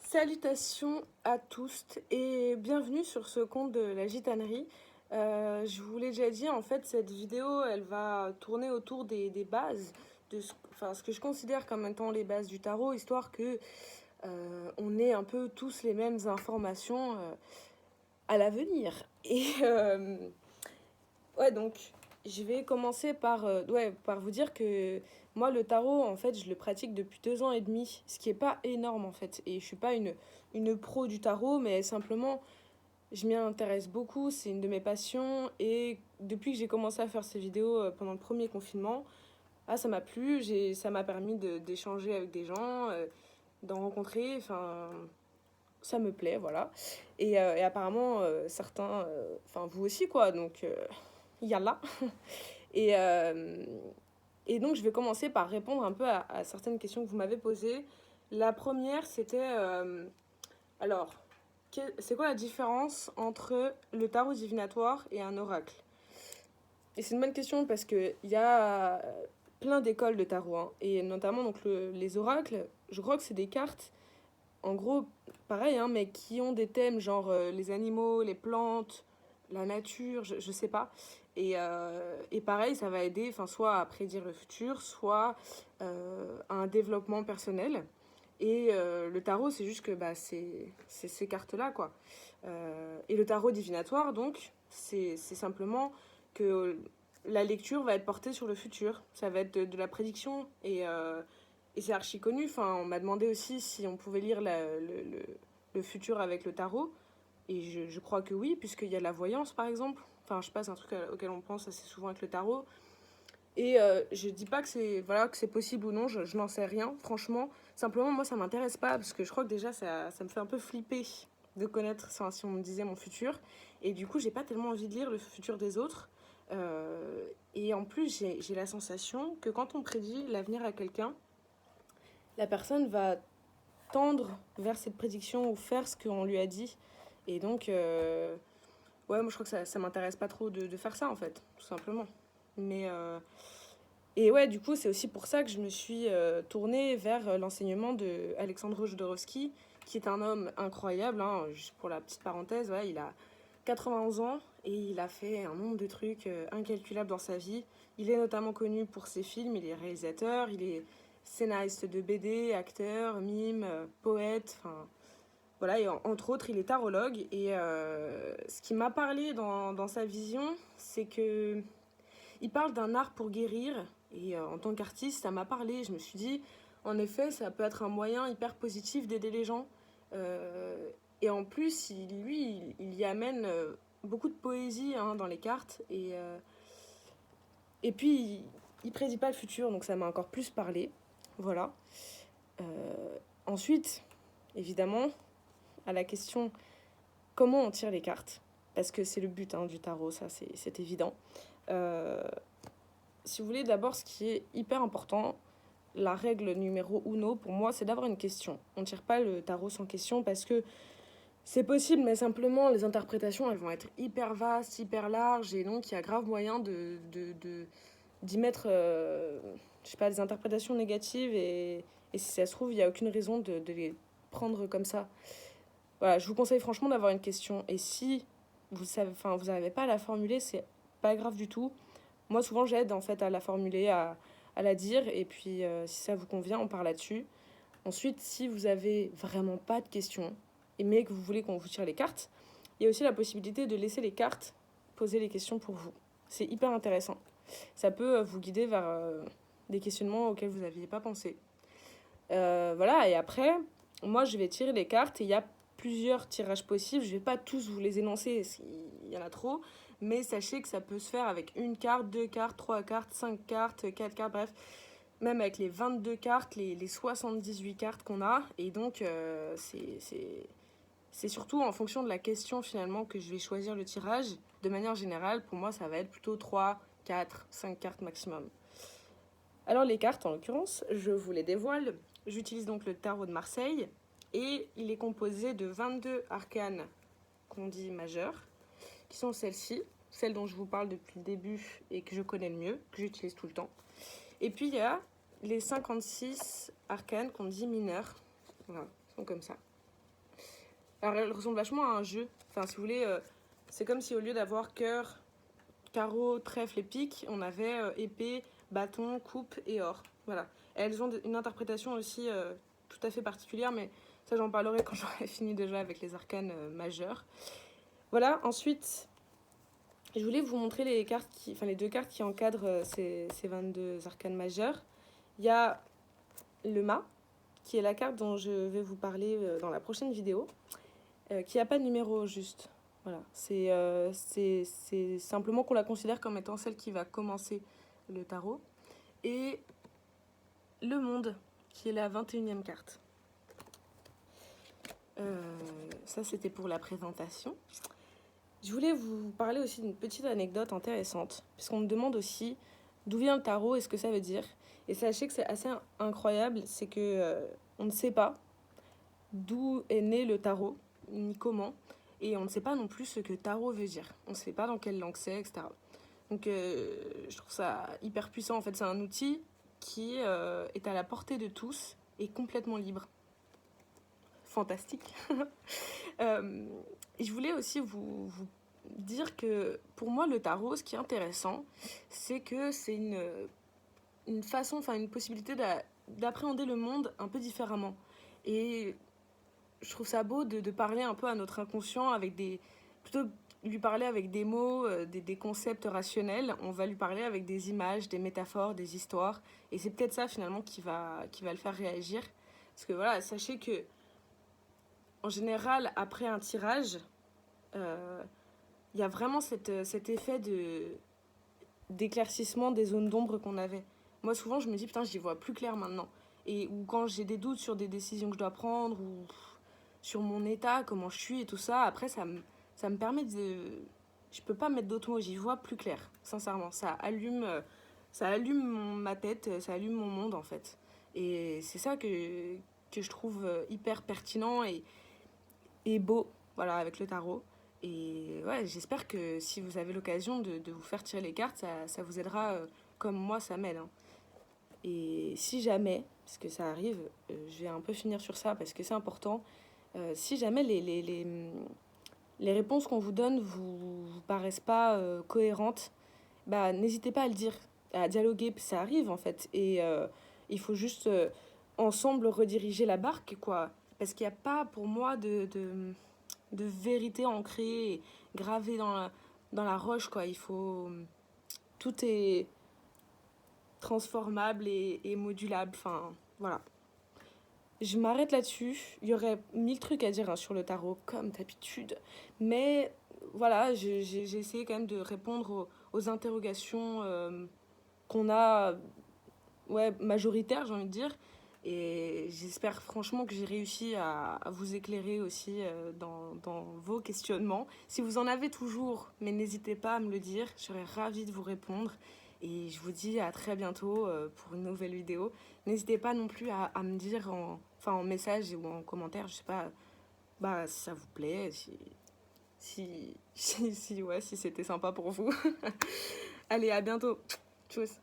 Salutations à tous et bienvenue sur ce compte de la gitanerie. Je vous l'ai déjà dit, en fait, cette vidéo, elle va tourner autour des bases, ce que je considère comme étant les bases du tarot, histoire que on ait un peu tous les mêmes informations à l'avenir. Ouais, donc je vais commencer par vous dire que moi, le tarot, en fait, je le pratique depuis 2 ans et demi, ce qui est pas énorme, en fait. Et je suis pas une pro du tarot, mais simplement, je m'y intéresse beaucoup, c'est une de mes passions. Et depuis que j'ai commencé à faire ces vidéos pendant le premier confinement, ça m'a plu, ça m'a permis d'échanger avec des gens, d'en rencontrer, enfin, ça me plaît, voilà. Et apparemment, certains, vous aussi, quoi, donc yalla. Et, euh, et donc, je vais commencer par répondre un peu à certaines questions que vous m'avez posées. La première, c'était alors, c'est quoi la différence entre le tarot divinatoire et un oracle? Et c'est une bonne question parce qu'il y a plein d'écoles de tarot, hein, et notamment donc les oracles. Je crois que c'est des cartes, en gros, pareil, hein, mais qui ont des thèmes genre les animaux, les plantes, la nature, je sais pas. Et pareil, ça va aider soit à prédire le futur, soit à un développement personnel. Le tarot, c'est juste que c'est ces cartes-là, quoi. Et le tarot divinatoire, donc, c'est simplement que la lecture va être portée sur le futur. Ça va être de la prédiction. Et c'est archi connu. Enfin, on m'a demandé aussi si on pouvait lire le futur avec le tarot. Et je crois que oui, puisqu'il y a la voyance, par exemple. Enfin, je sais pas, c'est un truc auquel on pense assez souvent avec le tarot. Et je dis pas que c'est possible ou non, je n'en sais rien, franchement. Simplement, moi, ça m'intéresse pas, parce que je crois que déjà, ça me fait un peu flipper de connaître, si on me disait mon futur. Et du coup, j'ai pas tellement envie de lire le futur des autres. Et en plus, j'ai la sensation que quand on prédit l'avenir à quelqu'un, la personne va tendre vers cette prédiction ou faire ce qu'on lui a dit. Et donc, ouais, moi je crois que ça m'intéresse pas trop de faire ça en fait, tout simplement. Mais, et ouais, du coup, c'est aussi pour ça que je me suis tournée vers l'enseignement de Alexandre Jodorowsky, qui est un homme incroyable, hein. Juste pour la petite parenthèse, ouais, il a 91 ans et il a fait un nombre de trucs incalculables dans sa vie. Il est notamment connu pour ses films, il est réalisateur, il est scénariste de BD, acteur, mime, poète, enfin voilà, et entre autres, il est tarologue. Et ce qui m'a parlé dans sa vision, c'est que il parle d'un art pour guérir. Et en tant qu'artiste, ça m'a parlé. Je me suis dit, en effet, ça peut être un moyen hyper positif d'aider les gens. Euh, et en plus, il y amène beaucoup de poésie, hein, dans les cartes. Et puis, il prédit pas le futur, donc ça m'a encore plus parlé. Voilà. Ensuite, évidemment, à la question comment on tire les cartes, parce que c'est le but, hein, du tarot, ça c'est évident. Euh, Si vous voulez, d'abord, ce qui est hyper important, la règle numéro uno pour moi, c'est d'avoir une question. On ne tire pas le tarot sans question parce que c'est possible, mais simplement les interprétations, elles vont être hyper vastes, hyper larges, et donc il y a grave moyen d'y mettre, je sais pas, des interprétations négatives, et si ça se trouve, il n'y a aucune raison de les prendre comme ça. Voilà, je vous conseille franchement d'avoir une question. Et si vous n'arrivez pas à la formuler, c'est pas grave du tout. Moi, souvent, j'aide en fait à la formuler, à la dire. Et puis, si ça vous convient, on parle là-dessus. Ensuite, si vous avez vraiment pas de questions, mais que vous voulez qu'on vous tire les cartes, il y a aussi la possibilité de laisser les cartes poser les questions pour vous. C'est hyper intéressant. Ça peut vous guider vers des questionnements auxquels vous n'aviez pas pensé. Voilà, et après, moi, je vais tirer les cartes et il y a plusieurs tirages possibles. Je vais pas tous vous les énoncer, il y en a trop. Mais sachez que ça peut se faire avec une carte, deux cartes, trois cartes, cinq cartes, quatre cartes, bref. Même avec les 22 cartes, les 78 cartes qu'on a. Et donc, c'est surtout en fonction de la question finalement que je vais choisir le tirage. De manière générale, pour moi, ça va être plutôt 3 4 5 cartes maximum. Alors les cartes, en l'occurrence, je vous les dévoile. J'utilise donc le tarot de Marseille et il est composé de 22 arcanes qu'on dit majeures, qui sont celles-ci, celles dont je vous parle depuis le début et que je connais le mieux, que j'utilise tout le temps. Et puis il y a les 56 arcanes qu'on dit mineurs, voilà, sont comme ça. Alors, elle ressemble vachement à un jeu. Enfin, si vous voulez, c'est comme si au lieu d'avoir cœur, carreau, trèfle et pique, on avait épée, bâton, coupe et or. Voilà. Et elles ont une interprétation aussi tout à fait particulière, mais ça, j'en parlerai quand j'aurai fini déjà avec les arcanes majeurs. Voilà, ensuite, je voulais vous montrer les deux cartes qui encadrent ces 22 arcanes majeures. Il y a le mât, qui est la carte dont je vais vous parler dans la prochaine vidéo, qui n'a pas de numéro juste. Voilà, c'est simplement qu'on la considère comme étant celle qui va commencer le tarot. Et le monde, qui est la 21e carte. Ça, c'était pour la présentation. Je voulais vous parler aussi d'une petite anecdote intéressante, puisqu'on me demande aussi d'où vient le tarot et ce que ça veut dire. Et sachez que c'est assez incroyable, c'est que on ne sait pas d'où est né le tarot, ni comment, et on ne sait pas non plus ce que tarot veut dire. On ne sait pas dans quelle langue c'est, etc. Donc je trouve ça hyper puissant. En fait, c'est un outil qui est à la portée de tous et complètement libre. Fantastique. Je voulais aussi vous dire que pour moi, le tarot, ce qui est intéressant, c'est que c'est une façon, enfin une possibilité d'appréhender le monde un peu différemment. Et je trouve ça beau de parler un peu à notre inconscient avec des... Plutôt lui parler avec des mots, des concepts rationnels, on va lui parler avec des images, des métaphores, des histoires. Et c'est peut-être ça finalement qui va le faire réagir. Parce que voilà, sachez que en général, après un tirage, il y a vraiment cet effet d'éclaircissement des zones d'ombre qu'on avait. Moi, souvent, je me dis, putain, j'y vois plus clair maintenant. Ou quand j'ai des doutes sur des décisions que je dois prendre, ou sur mon état, comment je suis et tout ça, après, ça me permet de... Je peux pas mettre d'autres mots, j'y vois plus clair, sincèrement. Ça allume ma tête, ça allume mon monde, en fait. Et c'est ça que je trouve hyper pertinent et beau, voilà, avec le tarot. Et ouais, j'espère que si vous avez l'occasion de vous faire tirer les cartes, ça vous aidera comme moi, ça m'aide. Hein. Et si jamais, parce que ça arrive, je vais un peu finir sur ça parce que c'est important, si jamais les réponses qu'on vous donne vous paraissent pas cohérentes, bah, n'hésitez pas à le dire, à dialoguer, ça arrive en fait. Et il faut juste ensemble rediriger la barque, quoi. Parce qu'il n'y a pas pour moi de vérité ancrée, et gravée dans la roche, quoi. Il faut... Tout est transformable et modulable, enfin, voilà. Je m'arrête là-dessus. Il y aurait mille trucs à dire hein, sur le tarot, comme d'habitude. Mais voilà, j'ai essayé quand même de répondre aux interrogations qu'on a, ouais, majoritaires, j'ai envie de dire. Et j'espère franchement que j'ai réussi à vous éclairer aussi dans vos questionnements. Si vous en avez toujours, mais n'hésitez pas à me le dire, je serais ravie de vous répondre. Et je vous dis à très bientôt pour une nouvelle vidéo. N'hésitez pas non plus à me dire en message ou en commentaire, je sais pas, bah, si ça vous plaît, si ouais, si c'était sympa pour vous. Allez, à bientôt. Tchuss.